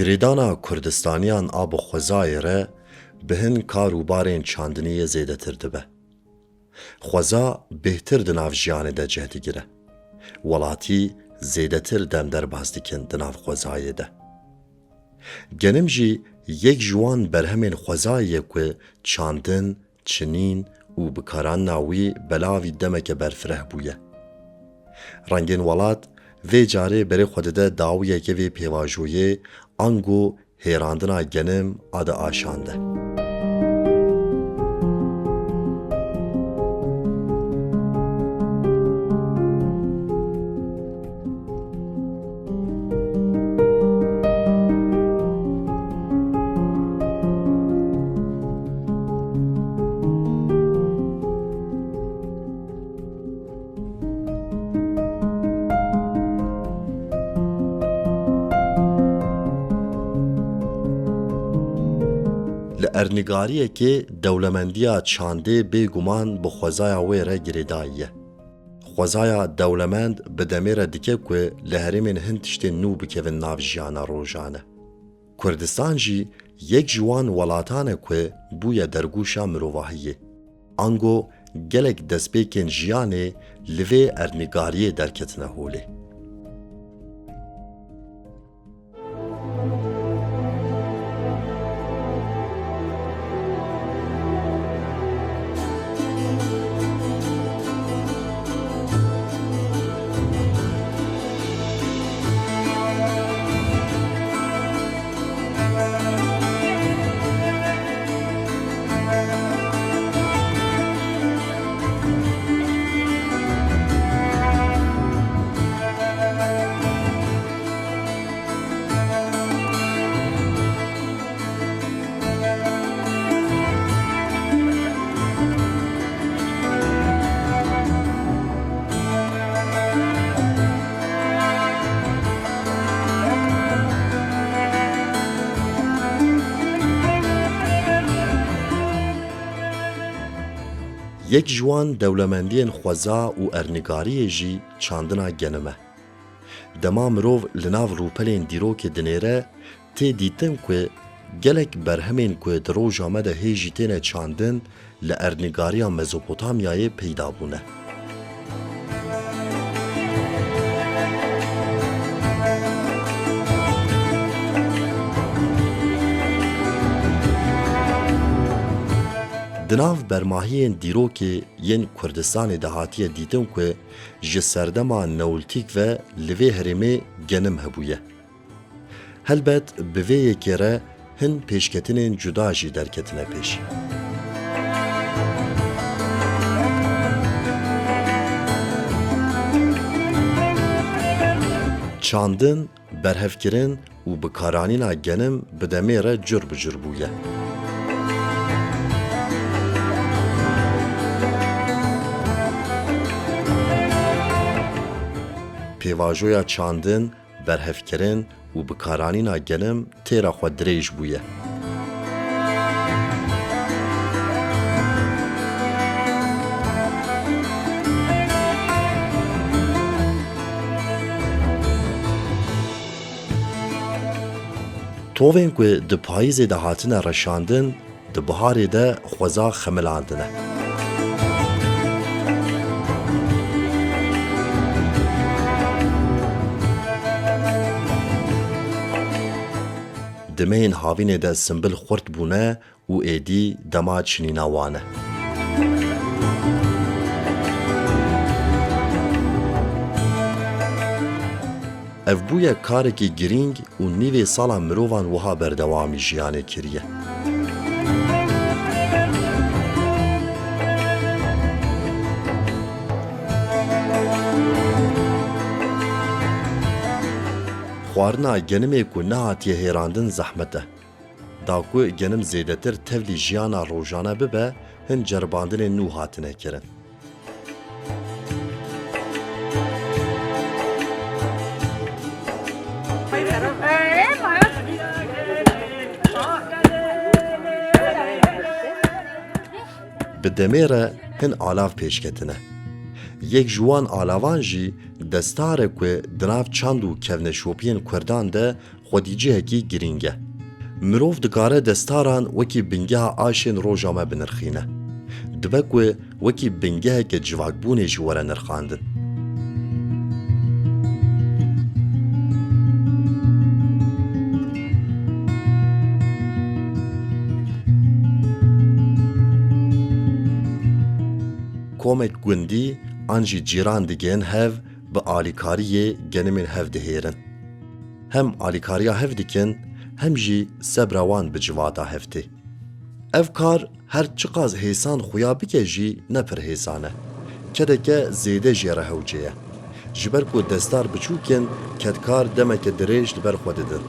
Girêdana Kurdistaniyan a bi xwezayê re bi hin karûbarên çandiniyê zêdetir dibe. Xweza bêhtir di nav jiyanê de cih digire. Welatî zêdetir demderbas dikin di nav xwezayê de. Genim jî yek ji wan berhemên xwezayê ku çandin, çinîn û bikaranina wî belavî demeke berfireh bûye. Rengên welat vê carê berê xwe dide dawiyeke vê pêvajoyê ango hêrandina genim a di aşande. Li ernîgariyekê dewlemendiya çandê bêguman bi xwezaya wê re girêdayî ye. Xwezaya dewlemend bi demê re dike ku li herêmên hin tiştên nû bikevin nav jiyana rojane. Kurdistan jî yek ji wan welatan e ku bûye dergûşa mirovahiyê. Ango gelek destpêkên jiyanê li vê ernîgariyê derketine holê. Yek ji wan dewlemendiyên xweza û ernîgariyê jî çandina genim e. Dema mirov li nav rûpelên dîrokê dinêre tê dîtin ku gelek berhemên ku di roja me de hêjî têne çandin li ernîgariya Mezopotamyayê peyda bûne. Di nav bermahiyên dîrokê yên Kurdistanê de hatiye dîtin ku ji serdema Neolîtik ve li vê herêmê genim hebûye. Helbet bi vê yekê re hin pêşketinên cuda jî derketine pêş. Çandin, berhevkirin û bikaranîna genim bi demê re cur bi cur bûye. Pêvajoya çandin, berhevkirin û bikaranîna genim têra xwe dirêj bûye. Tovên ku di payîzê de hatine reşandin, di biharê de xweza xemilandine. Dimeyên havînê de simbil xurt bûne û êdî dema çinîna wan e. Ev bûye karekî girîng û nîvê sala mirovan wiha berdewamî jiyanê kiriye. Xwarina genimê ku nehatiye hêrandin zehmet e. Da ku genim zêdetir tevlî jiyana rojane bibe, hin ceribandinên nû hatine kirin. Bi demê re hin alav pêşketine. Yek ji wan alavan jî destarê ku di nav çand û kevneşopiyên Kurdan de xwedîcihekî giring e. Mirov dikare destaran wekî bingeha aşên roja me binirxîne. Dibe ku wekî bingeheke civakbûnê jî were nirxandin. Komek gundî an jî cîran digên hev bi alîkariyê genimên hev dihêrin. Hem alîkariya hev dikin, hem jî sebra wan bi civata hev tê. Ev kar her çi qas hêsan xuya bike jî ne pir hêsan e. Kedeke zêde jê re hewce ye. Ji ber ku destar biçûk in, kedkar demeke dirêj li ber xwe didin.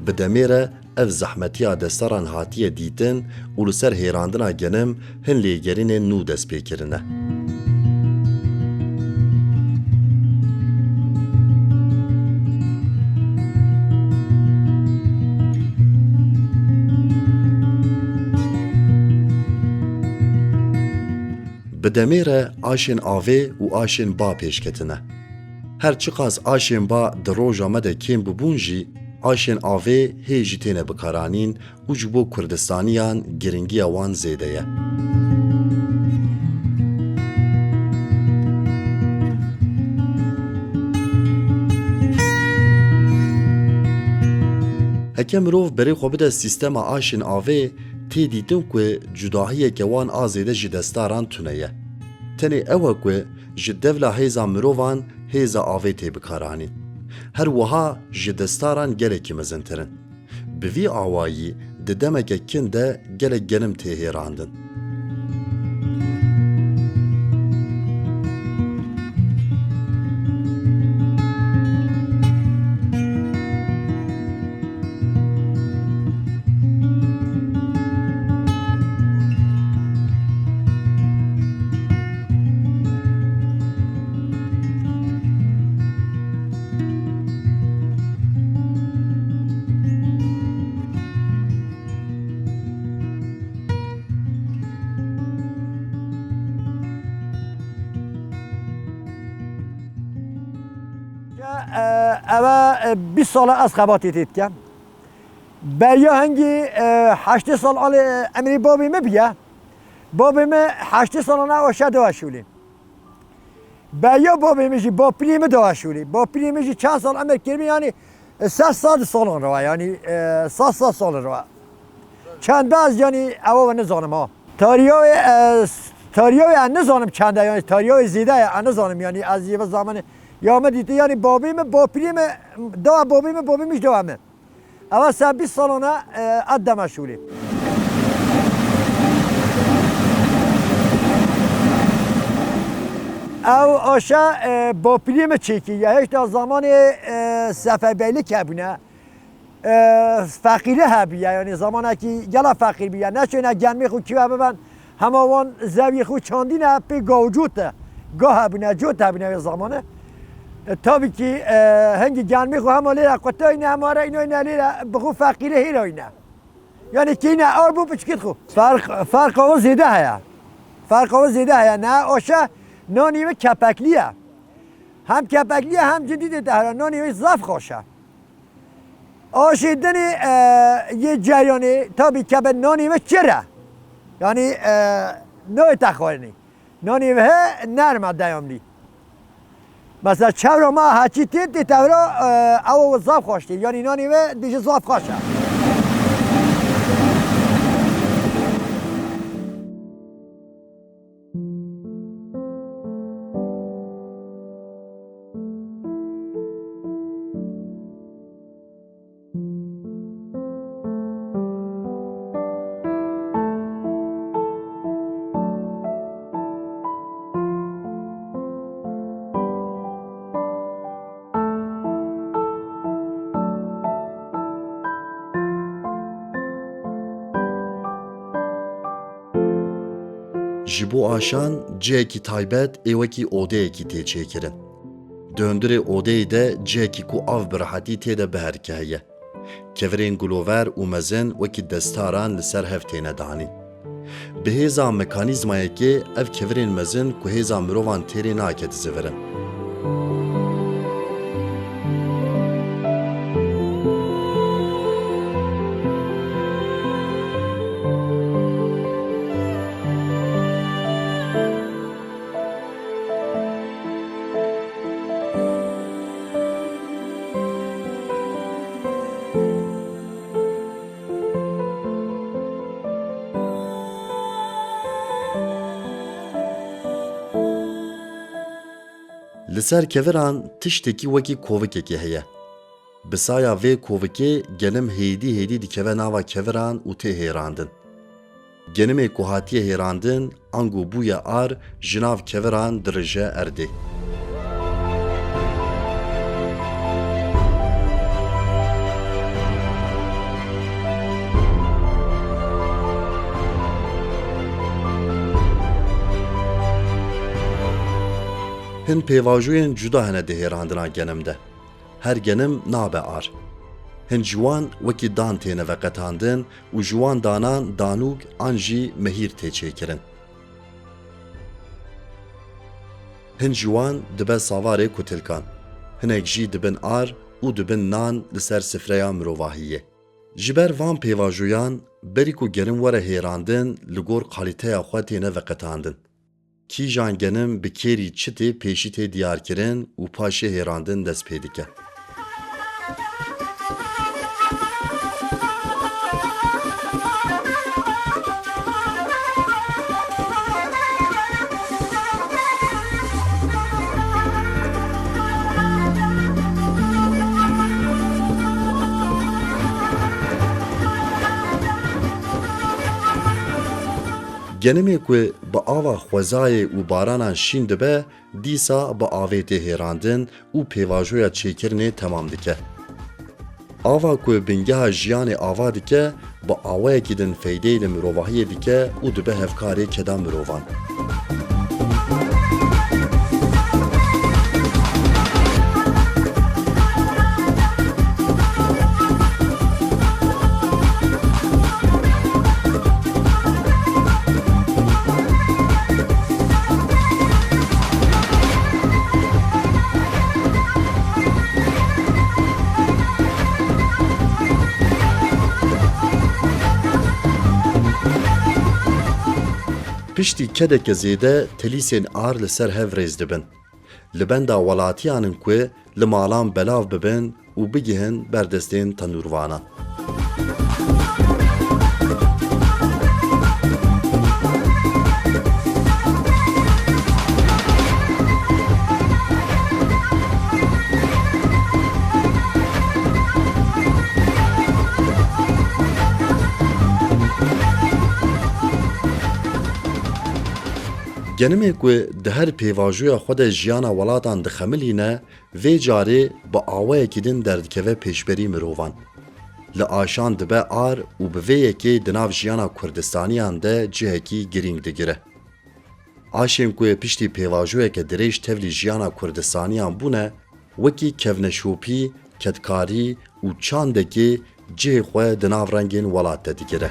Bi demê re ev zehmetiya destaran hatiye dîtin û li ser hêrandina genim hin lêgerînên nû dest pê kirine. Bi demê re aşên avê û aşên ba pêşketine. Her çi qas aşên ba di roja me de kêm bibûn jî, aşên avê hê jî têne bikaranîn û ji bo Kurdistaniyan giringiya wan zêde ye. Heke mirov berê xwe bide sîstema aşên avê, tê dîtin ku cudahiyeke wan a zêde ji destaran tune ye. Tenê ew e ku ji devla hêza mirovan hêza avê tê bikaranîn. Her wiha ji destaran gelekî mezintirin. Bi vî awayî di demeke kin de gelek genim tê hêrandin. Eva 20 sala az xebatê tê dikem. Beriya hengî 8 sal alê emirî babê me biye. Babê me 8 salana aşağı dawaşûlê. Beriya babê me jî bapilî me dawaşûlê. Bapilî me jî çend sal emir kirî yani 8 salan reva yani 7 sal reva. Çend az yani eva nizanim ha. Tariyoy nizanim çend yani tariyoy zêde nizanim yani az yeva zamanı ya me dîtî yani babê me bapilî me dawa babê me jî dawa me. Eva se 20 salana ad demaşûlê. Ew aşağı bapilî me çêkî ya heşta zamanê seferberlik hebûne. فقیره هبیه یعنی زمانه که گلا فقیر بیه نشونه گرمی خود کیوه ببن همه وان زوی خود چاندینه پی گاوجوته گاه هبونه جوت هبونه زمانه تابی که هنگی گرمی خود همه لیره قطعه اینه همه اینه لیره بخو فقیره هیره اینه یعنی که اینه آر بو بچکت خو فرق آوا زیده هیا فرق آوا زیده هیا نه آشه نانیوه کپکلیه هم کپکلیه هم جدیده دهره نانیوه زف خوشه آشیدن یه جریانی تابی که به نانیوه چره یعنی نوع تخوارنی نانیوه نرمه دیاملی مثلا چورا ما هچی تید دی تورا او زاف خوشتی یعنی نانیوه دیگه زاف خوشه ji bo aşan cihekî taybet ê wekî odeyekî tê çêkirin. Di hundirê odeyê de cihekî ku av bi rehetî tê de biherike heye. Kevirên gulover û mezin wekî destaran li ser hev têne danîn. Bi hêza mekanîzmayekê ev kevirên mezin ku hêza mirovan têrê nake dizivirin. Li ser keviran tiştekî wekî kovikekê heye. Bi saya vê kovikê genim hêdî dikeve nava keviran û tê hêrandin. Genimê ku hatiye hêrandin ango bûye ar ji nav keviran dirije erdê. Hin pêvajoyên cuda hene di hêrandina genim de. Her genim nabe ar. Hin ji wan wekî dan têne veqetandin û ji wan danan danûk an jî mehîr tê çêkirin. Hin ji wan dibe savarê kutilkan. Hinek jî dibin ar û dibin nan li ser sifreya mirovahiyê. Ji ber van pêvajoyan berî ku genim were hêrandin li gor kalîteya xwe têne veqetandin. Kîjan genim bi kêrî çitê pêşî tê diyarkirin û paşê hêrandin dest pê dike. Genimê ku bi ava xwezayê û baranan şîn dibe, dîsa bi avê tê hêrandin û pêvajoya çêkirinê temam dike. Ava ku bingeha jiyanê ava dike, bi awayekî din feydeyê li mirovahiyê dike û dibe hevkarê keda mirovan. Piştî kedeke zêde telîsên ar li ser hev rêz dibin. Li benda welatiyanin ku li malan belav bibin û bigihin berdestên tenûrvanan. Genimê ku di her pêvajoya xwe de jiyana welatan dixemilîne, vê carê bi awayekî din derdikeve pêşberî mirovan. li aşan dibe ar û bi vê yekê di nav jiyana Kurdistaniyan de cihekî girîng digire. Aşên ku yê piştî pêvajoyeke dirêj tevlî jiyana Kurdistaniyan bûne, wekî kevneşopî, kedkarî û çandekê cihê xwe di nav rengên welat de digire.